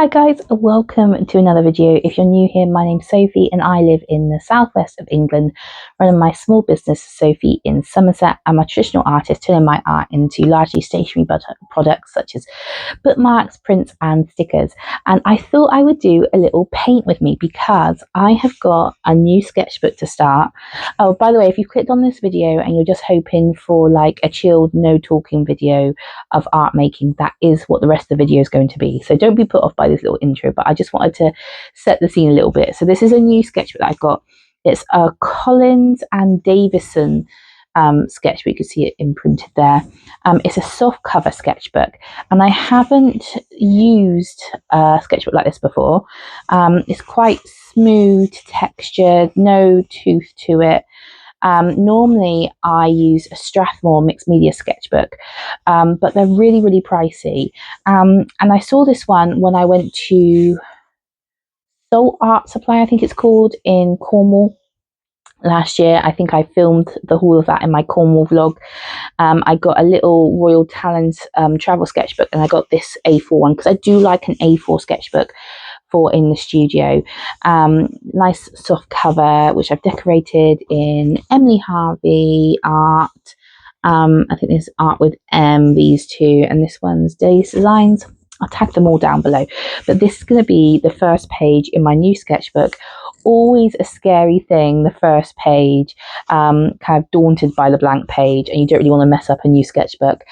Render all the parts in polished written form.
Hi guys, welcome to another video. If you're new here, my name's Sophie and I live in the southwest of England, running my small business Sophie in Somerset. I'm a traditional artist, turning my art into largely stationery products such as bookmarks, prints and stickers. And I thought I would do a little paint with me because I have got a new sketchbook to start. Oh, by the way, if you clicked on this video and you're just hoping for like a chilled, no talking video of art making, that is what the rest of the video is going to be. So don't be put off by this little intro, but I just wanted to set the scene a little bit. So this is a new sketchbook that I've got. It's a Collins and Davison sketchbook. You can see it imprinted there. It's a soft cover sketchbook, and I haven't used a sketchbook like this before. It's quite smooth textured, no tooth to it. Normally I use a Strathmore mixed media sketchbook, but they're really pricey. And I saw this one when I went to Salt Art Supply, I think it's called, in Cornwall last year. I think I filmed the whole of that in my Cornwall vlog. I got a little Royal Talents travel sketchbook, and I got this A4 one because I do like an A4 sketchbook for in the studio. Nice soft cover, which I've decorated in Emily Harvey art. I think there's art with these two, and this one's Days Designs. I'll tag them all down below. But this is going to be the first page in my new sketchbook. Always a scary thing, the first page, kind of daunted by the blank page, and you don't really want to mess up a new sketchbook.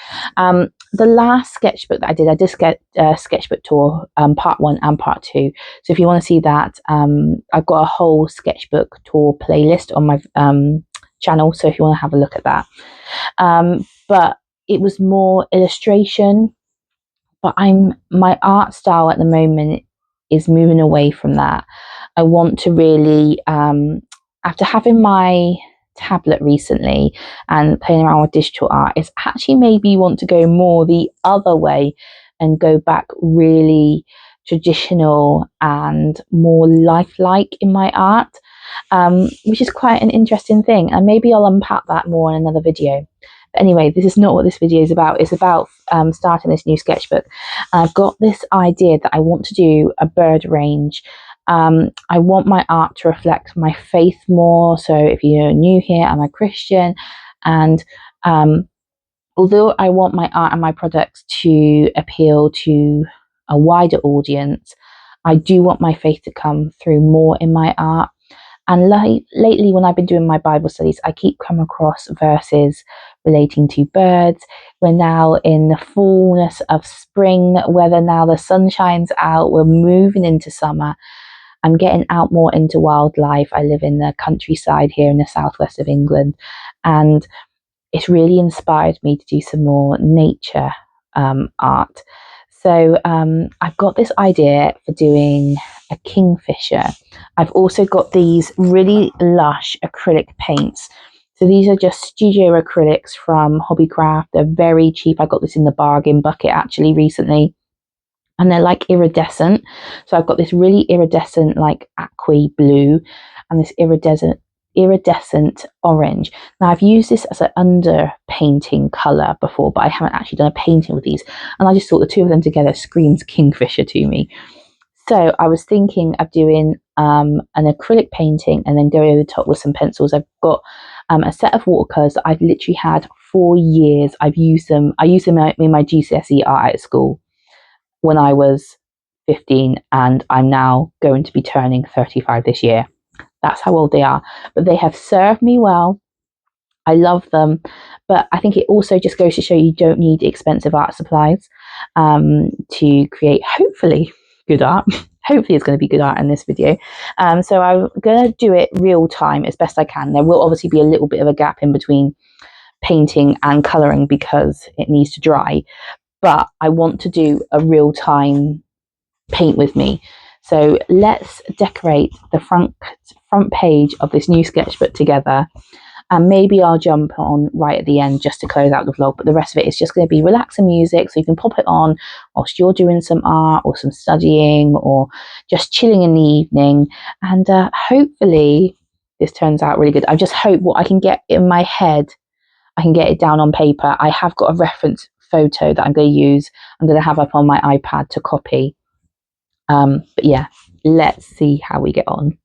The last sketchbook that I did sketchbook tour, part 1 and part 2. So if you want to see that, I've got a whole sketchbook tour playlist on my channel. So if you want to have a look at that. But it was more illustration. But my art style at the moment is moving away from that. I want to really, after having my tablet recently and playing around with digital art, it's actually maybe want to go more the other way and go back really traditional and more lifelike in my art, which is quite an interesting thing. And maybe I'll unpack that more in another video. But anyway, this is not what this video is about. It's about starting this new sketchbook. And I've got this idea that I want to do a bird range. I want my art to reflect my faith more. So if you're new here, I'm a Christian. And although I want my art and my products to appeal to a wider audience, I do want my faith to come through more in my art. And lately, when I've been doing my Bible studies, I keep coming across verses relating to birds. We're now in the fullness of spring weather now. The sun shines out. We're moving into summer. I'm getting out more into wildlife. I live in the countryside here in the southwest of England. And it's really inspired me to do some more nature art. So I've got this idea for doing a kingfisher. I've also got these really lush acrylic paints. So these are just studio acrylics from Hobbycraft. They're very cheap. I got this in the bargain bucket actually recently. And they're like iridescent. So I've got this really iridescent like aqua blue and this iridescent orange. Now I've used this as an underpainting colour before, but I haven't actually done a painting with these. And I just thought the two of them together screams Kingfisher to me. So I was thinking of doing an acrylic painting and then going over the top with some pencils. I've got a set of watercolours that I've literally had for years. I used them in my GCSE art at school when I was 15, and I'm now going to be turning 35 this year. That's how old they are, but they have served me well. I love them, but I think it also just goes to show you don't need expensive art supplies to create hopefully good art. Hopefully it's going to be good art in this video. So I'm going to do it real time as best I can. There will obviously be a little bit of a gap in between painting and colouring because it needs to dry, but I want to do a real time paint with me. So let's decorate the front page of this new sketchbook together, and maybe I'll jump on right at the end just to close out the vlog, but the rest of it is just going to be relaxing music, so you can pop it on whilst you're doing some art or some studying or just chilling in the evening. And hopefully this turns out really good. I just hope what I can get in my head, I can get it down on paper. I have got a reference photo that I'm going to use. I'm going to have up on my iPad to copy. But yeah, let's see how we get on.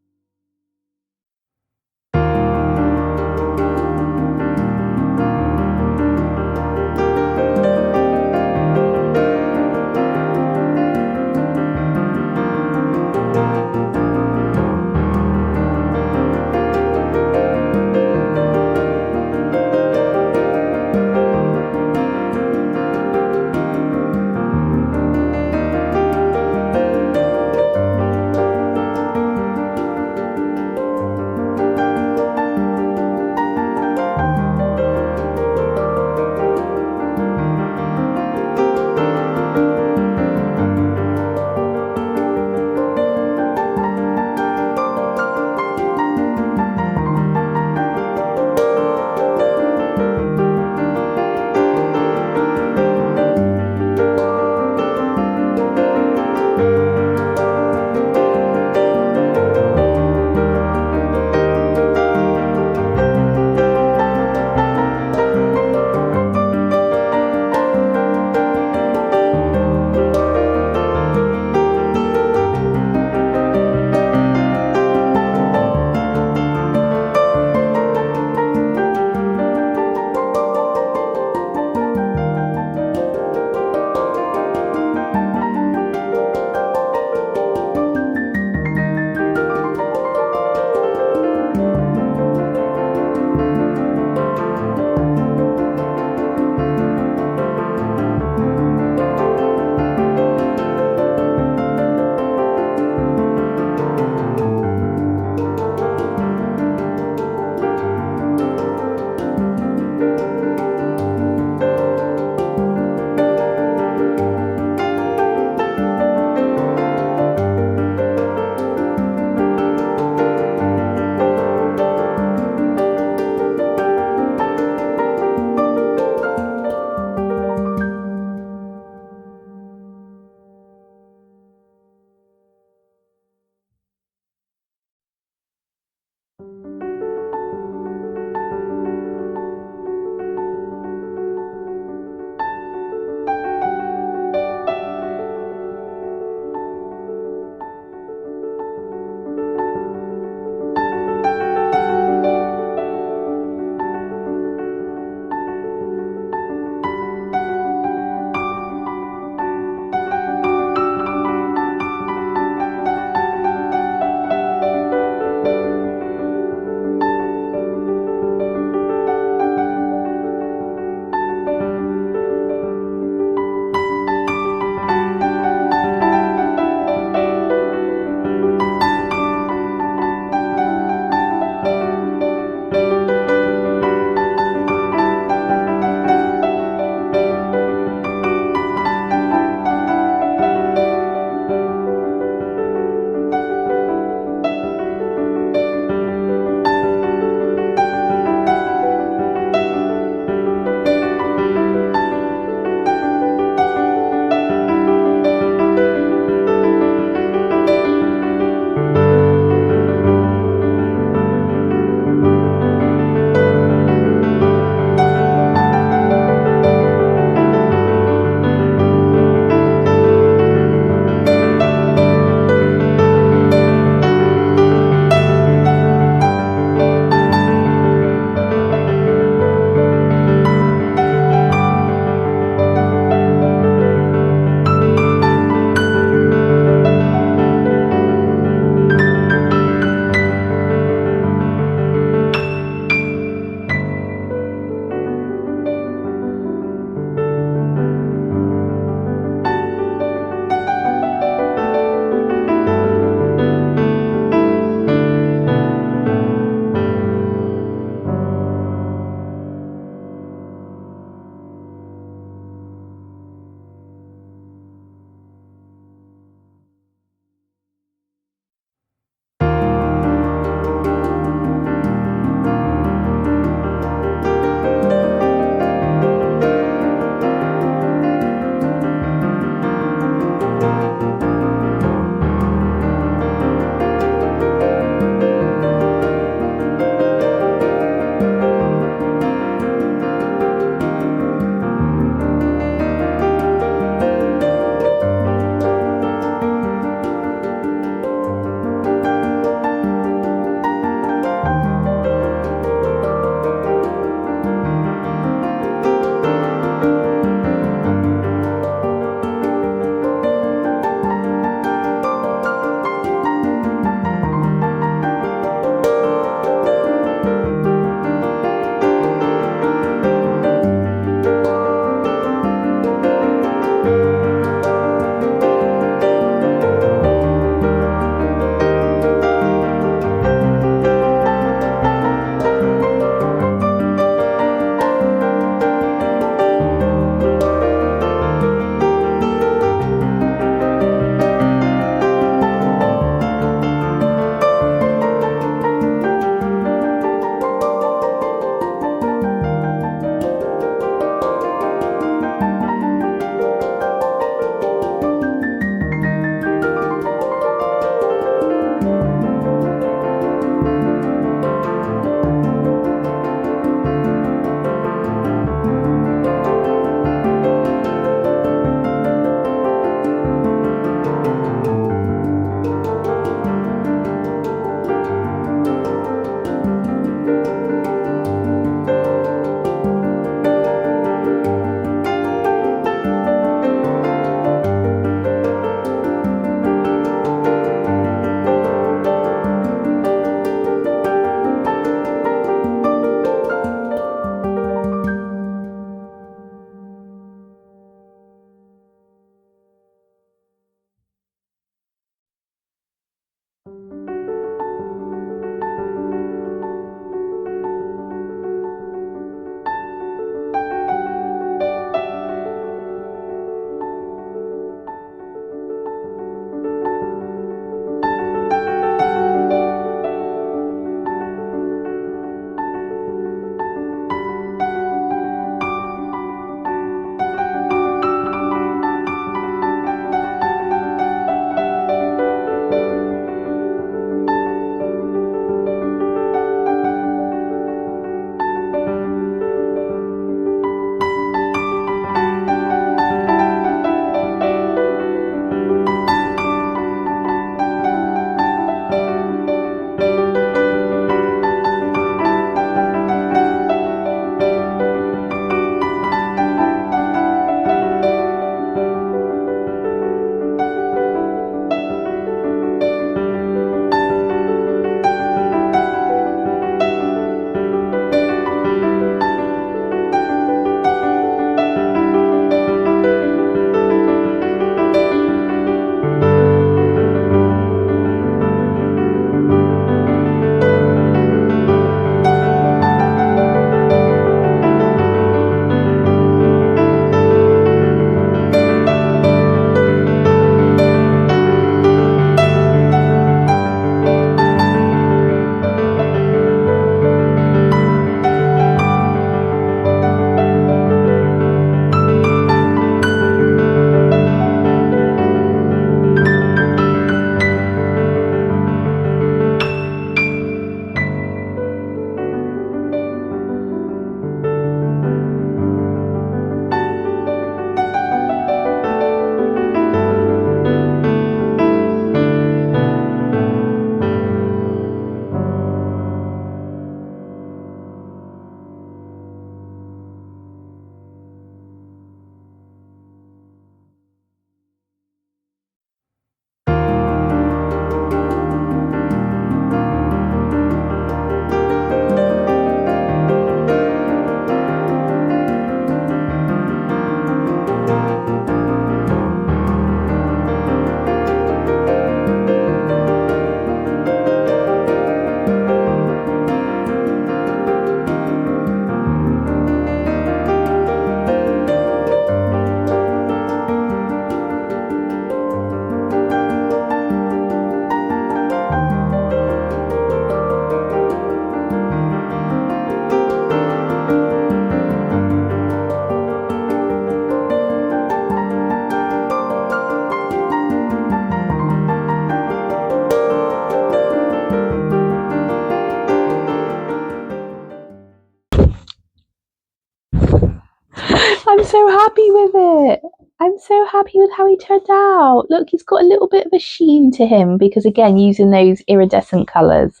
happy with it. I'm so happy with how he turned out. Look, he's got a little bit of a sheen to him because, again, using those iridescent colours.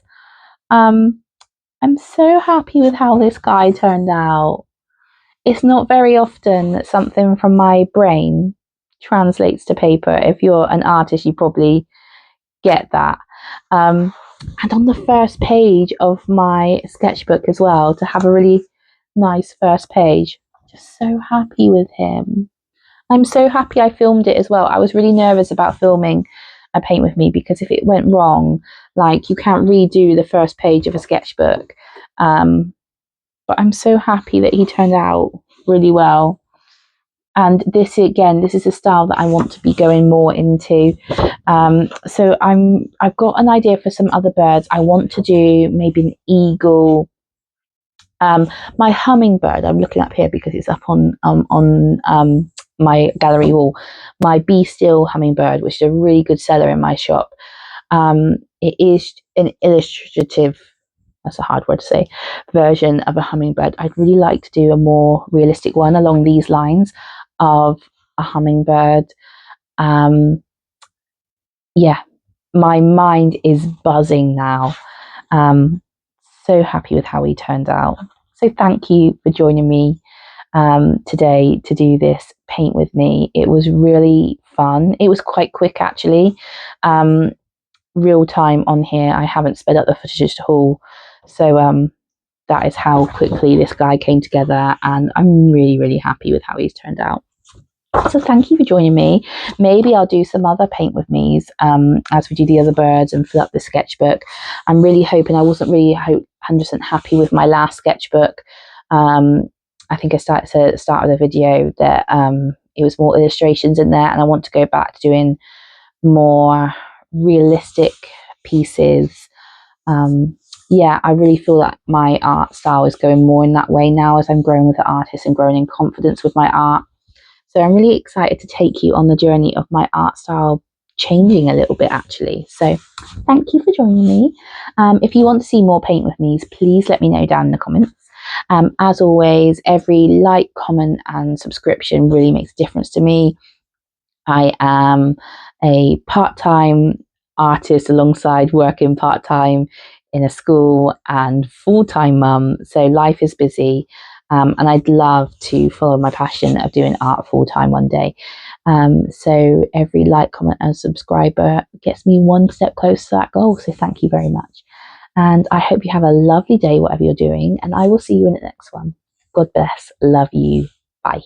I'm so happy with how this guy turned out. It's not very often that something from my brain translates to paper. If you're an artist, you probably get that. And on the first page of my sketchbook as well, to have a really nice first page. Just so happy with him. I'm so happy I filmed it as well. I was really nervous about filming a paint with me because if it went wrong, like you can't redo the first page of a sketchbook. But I'm so happy that he turned out really well. And this again, this is a style that I want to be going more into. So I've got an idea for some other birds. I want to do maybe an eagle. My hummingbird, I'm looking up here because it's up on my gallery wall. My bee still hummingbird, which is a really good seller in my shop. It is an illustrative, that's a hard word to say, version of a hummingbird. I'd really like to do a more realistic one along these lines of a hummingbird. Yeah, my mind is buzzing now. So happy with how he turned out. So thank you for joining me today to do this paint with me. It was really fun. It was quite quick actually. Real time on here. I haven't sped up the footage at all. So that is how quickly this guy came together, and I'm really, really happy with how he's turned out. So thank you for joining me. Maybe I'll do some other paint with me's as we do the other birds and fill up the sketchbook. I'm really hoping, I wasn't really 100% happy with my last sketchbook. I think I said at the start of the video that it was more illustrations in there, and I want to go back to doing more realistic pieces. Yeah, I really feel that my art style is going more in that way now as I'm growing with the artist and growing in confidence with my art. So I'm really excited to take you on the journey of my art style changing a little bit actually. So thank you for joining me. If you want to see more paint with me, please let me know down in the comments. As always, every like, comment and subscription really makes a difference to me. I am a part-time artist alongside working part-time in a school and full-time mum. So life is busy. And I'd love to follow my passion of doing art full-time one day. So every like, comment and subscriber gets me one step closer to that goal. So thank you very much. And I hope you have a lovely day, whatever you're doing. And I will see you in the next one. God bless. Love you. Bye.